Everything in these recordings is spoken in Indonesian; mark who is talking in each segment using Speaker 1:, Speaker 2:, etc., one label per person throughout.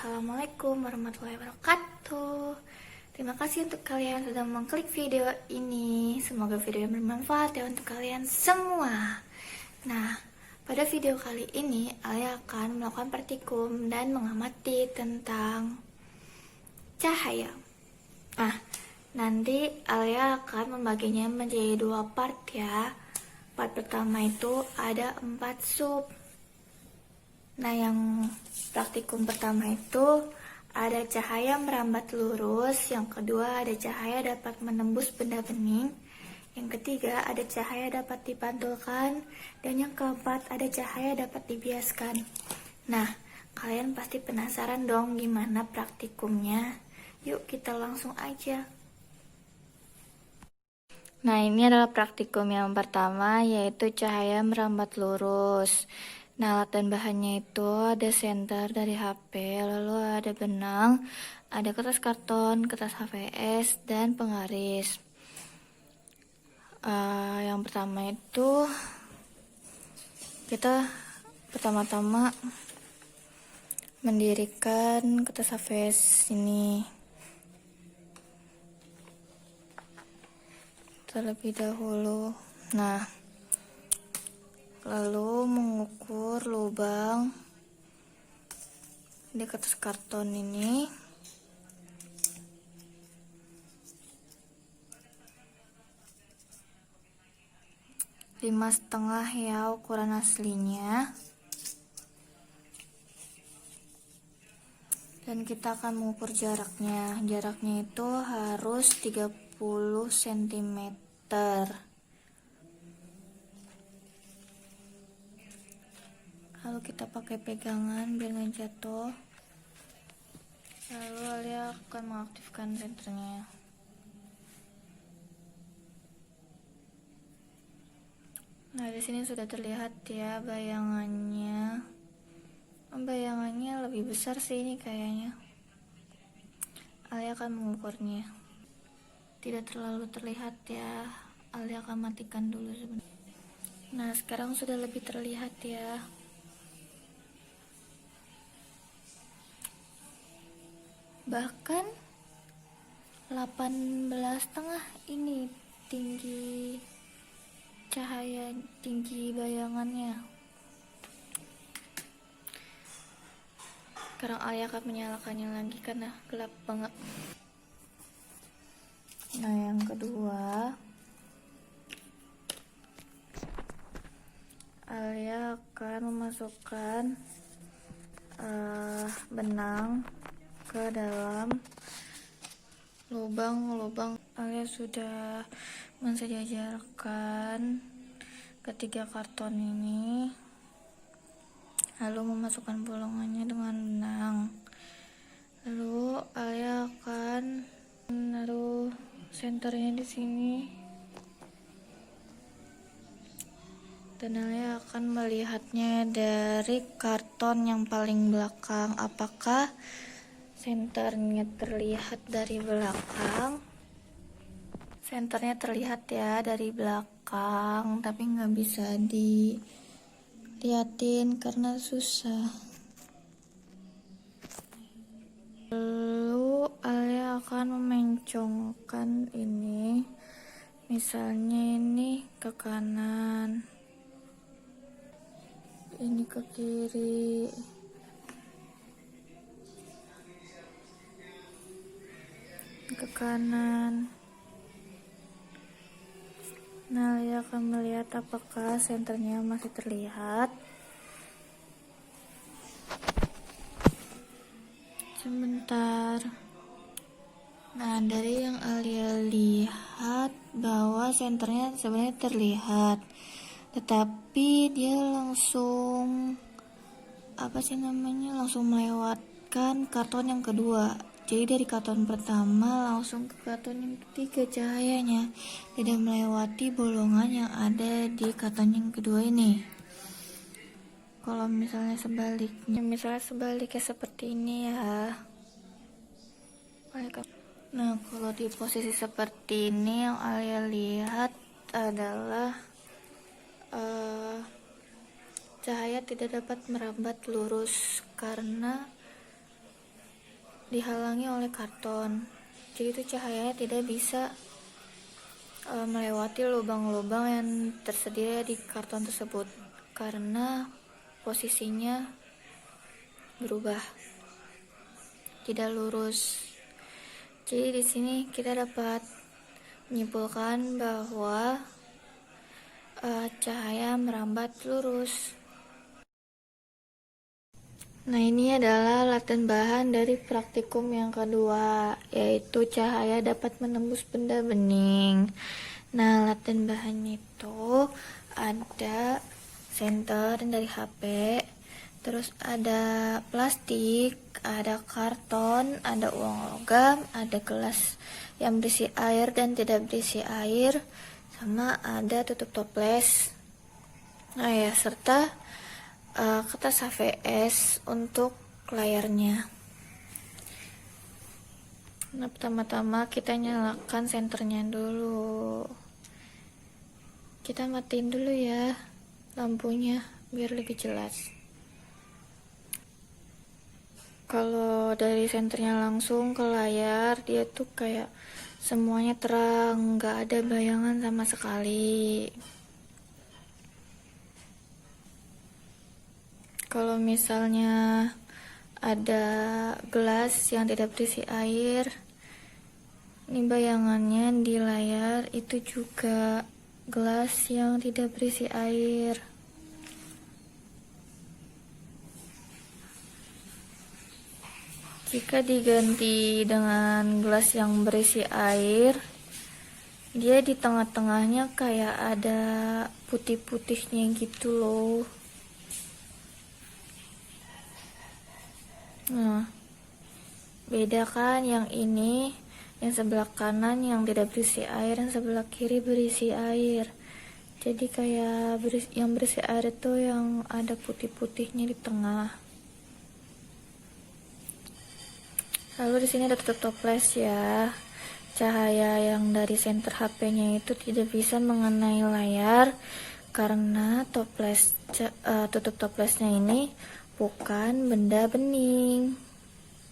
Speaker 1: Assalamualaikum warahmatullahi wabarakatuh. Terima kasih untuk kalian sudah mengklik video ini. Semoga video bermanfaat ya untuk kalian semua. Nah, pada video kali ini Alia akan melakukan praktikum dan mengamati tentang cahaya. Nah, nanti Alia akan membaginya menjadi 2 part ya. Part pertama itu ada 4 sub. Nah, yang praktikum pertama itu ada cahaya merambat lurus, yang kedua ada cahaya dapat menembus benda bening, yang ketiga ada cahaya dapat dipantulkan, dan yang keempat ada cahaya dapat dibiaskan. Nah, kalian pasti penasaran dong gimana praktikumnya? Yuk kita langsung aja. Nah, ini adalah praktikum yang pertama, yaitu cahaya merambat lurus. Nah, alat dan bahannya itu ada senter dari HP, lalu ada benang, ada kertas karton, kertas HVS, dan penggaris. Yang pertama itu kita pertama-tama mendirikan kertas HVS ini terlebih dahulu. Nah, lalu mengukur lubang di kertas karton ini. Lima setengah ya ukuran aslinya. Dan kita akan mengukur jaraknya. Jaraknya itu harus 30 cm. Lalu kita pakai pegangan biar nggak jatuh. Lalu Alia akan mengaktifkan senternya. Nah, di sini sudah terlihat ya bayangannya. Bayangannya lebih besar sih ini kayaknya. Alia akan mengukurnya. Tidak terlalu terlihat ya. Alia akan matikan dulu sebentar. Nah, sekarang sudah lebih terlihat ya. Bahkan 18,5 ini tinggi cahaya, tinggi bayangannya. Sekarang Alia akan menyalakannya lagi karena gelap banget. Nah, yang kedua Alia akan memasukkan benang ke dalam lubang-lubang. Alia sudah mensejajarkan ketiga karton ini, lalu memasukkan bolongannya dengan benang. Lalu Alia akan menaruh senternya di sini, dan Alia akan melihatnya dari karton yang paling belakang. Apakah senternya terlihat dari belakang? Senternya terlihat ya dari belakang, tapi nggak bisa dilihatin karena susah. Lalu Alia akan memencongkan ini, misalnya ini ke kanan, ini ke kiri. Ke kanan. Nah, Alia akan melihat apakah senternya masih terlihat. Sebentar. Nah, dari yang Alia lihat bahwa senternya sebenarnya terlihat, tetapi dia langsung langsung melewatkan karton yang kedua. Jadi dari karton pertama langsung ke karton yang ketiga cahayanya, tidak melewati bolongan yang ada di karton yang kedua ini. Kalau misalnya sebaliknya seperti ini ya. Nah, kalau di posisi seperti ini yang Alia lihat adalah cahaya tidak dapat merambat lurus karena dihalangi oleh karton. Jadi itu cahayanya tidak bisa melewati lubang-lubang yang tersedia di karton tersebut karena posisinya berubah, tidak lurus. Jadi di sini kita dapat menyimpulkan bahwa cahaya merambat lurus. Nah, ini adalah latihan bahan dari praktikum yang kedua, yaitu cahaya dapat menembus benda bening. Nah, latihan bahannya itu ada senter dari HP, terus ada plastik, ada karton, ada uang logam, ada gelas yang berisi air dan tidak berisi air, sama ada tutup toples. Nah ya, serta kertas HVS untuk layarnya. Nah, pertama-tama kita nyalakan senternya dulu. Kita matiin dulu ya lampunya biar lebih jelas. Kalau dari senternya langsung ke layar, dia tuh kayak semuanya terang, nggak ada bayangan sama sekali. Kalau misalnya ada gelas yang tidak berisi air, ini bayangannya di layar itu juga gelas yang tidak berisi air. Jika diganti dengan gelas yang berisi air, dia di tengah-tengahnya kayak ada putih-putihnya gitu loh. Nah, beda kan yang ini, yang sebelah kanan yang tidak berisi air, yang sebelah kiri berisi air. Jadi kayak yang berisi air itu yang ada putih-putihnya di tengah. Lalu di sini ada tutup toples ya. Cahaya yang dari senter HP-nya itu tidak bisa mengenai layar karena tutup toplesnya ini bukan benda bening,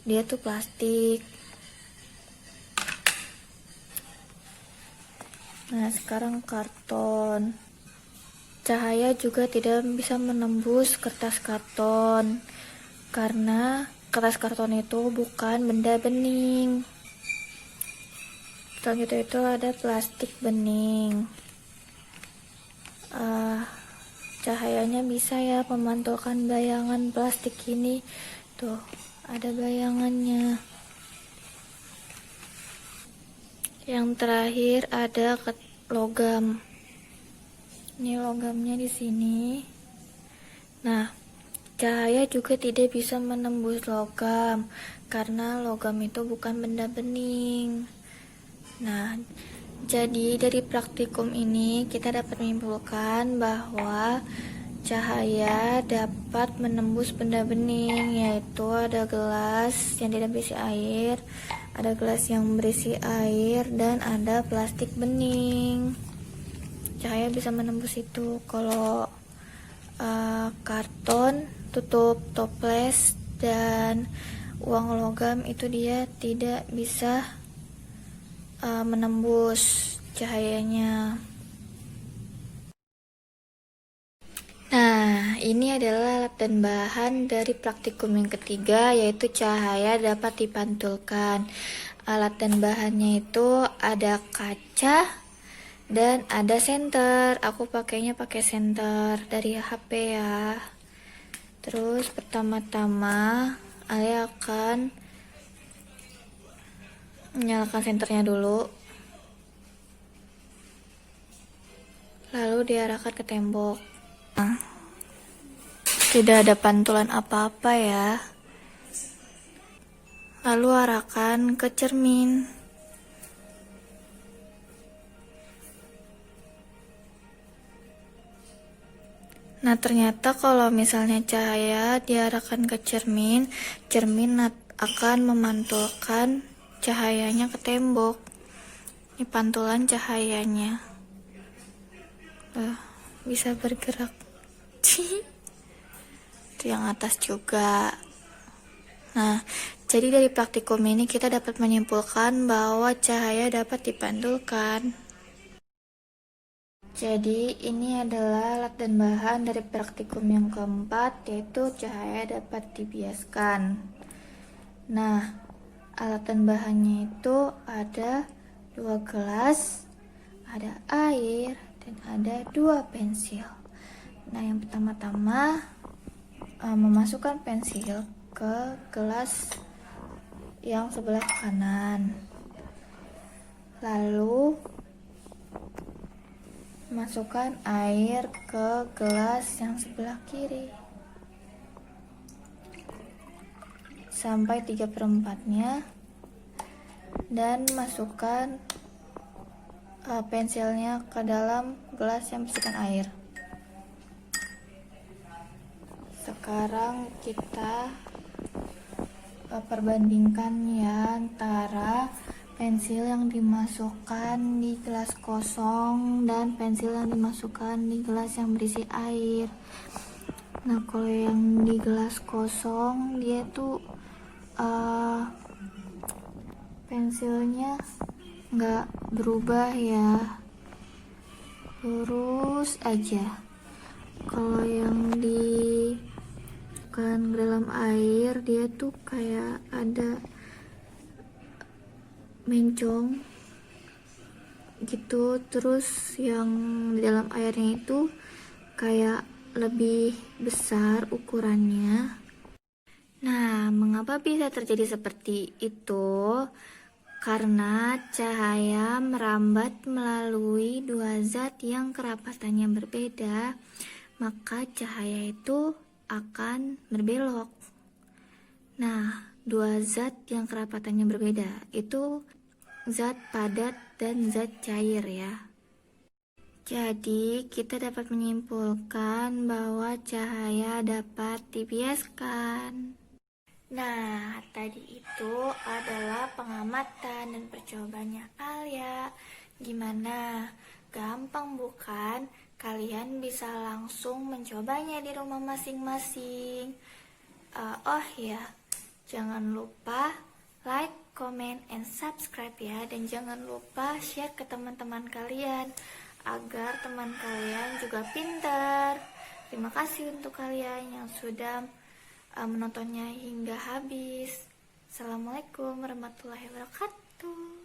Speaker 1: dia tuh plastik. Nah, sekarang karton. Cahaya juga tidak bisa menembus kertas karton karena kertas karton itu bukan benda bening. Selanjutnya itu ada plastik bening. Cahayanya bisa ya memantulkan bayangan plastik ini. Tuh, ada bayangannya. Yang terakhir ada logam. Ini logamnya di sini. Nah, cahaya juga tidak bisa menembus logam karena logam itu bukan benda bening. Nah, jadi dari praktikum ini kita dapat menyimpulkan bahwa cahaya dapat menembus benda bening, yaitu ada gelas yang tidak berisi air, ada gelas yang berisi air, dan ada plastik bening. Cahaya bisa menembus itu. Kalau karton, tutup toples, dan uang logam itu dia tidak bisa menembus cahayanya. Nah, ini adalah latihan bahan dari praktikum yang ketiga, yaitu cahaya dapat dipantulkan. Latihan bahannya itu ada kaca dan ada senter. Aku pakainya pakai senter dari HP ya. Terus pertama-tama Alia akan menyalakan senternya dulu, lalu diarahkan ke tembok. Tidak ada pantulan apa-apa ya. Lalu arahkan ke cermin. Nah, ternyata kalau misalnya cahaya diarahkan ke cermin, cermin akan memantulkan cahayanya ke tembok. Ini pantulan cahayanya. Bisa bergerak. Itu yang atas juga. Nah, Jadi dari praktikum ini kita dapat menyimpulkan bahwa cahaya dapat dipantulkan. Jadi ini adalah alat dan bahan dari praktikum yang keempat, yaitu cahaya dapat dibiaskan. Nah, alat dan bahannya itu ada 2 gelas, ada air, dan ada 2 pensil. Nah, yang pertama-tama memasukkan pensil ke gelas yang sebelah kanan. Lalu masukkan air ke gelas yang sebelah kiri sampai 3/4-nya, dan masukkan pensilnya ke dalam gelas yang berisikan air. Sekarang kita perbandingkan ya antara pensil yang dimasukkan di gelas kosong dan pensil yang dimasukkan di gelas yang berisi air. Nah, kalau yang di gelas kosong dia tuh pensilnya nggak berubah ya, lurus aja. Kalau yang di kan dalam air dia tuh kayak ada mencong gitu, terus yang di dalam airnya itu kayak lebih besar ukurannya. Nah, mengapa bisa terjadi seperti itu? Karena cahaya merambat melalui 2 zat yang kerapatannya berbeda, maka cahaya itu akan berbelok. Nah, 2 zat yang kerapatannya berbeda itu zat padat dan zat cair ya. Jadi, kita dapat menyimpulkan bahwa cahaya dapat dibiaskan. Nah, tadi itu adalah pengamatan dan percobaannya Alia. Gimana? Gampang bukan? Kalian bisa langsung mencobanya di rumah masing-masing. Oh ya, jangan lupa like, comment, and subscribe ya. Dan jangan lupa share ke teman-teman kalian agar teman kalian juga pintar. Terima kasih untuk kalian yang sudah menontonnya hingga habis. Assalamualaikum warahmatullahi wabarakatuh.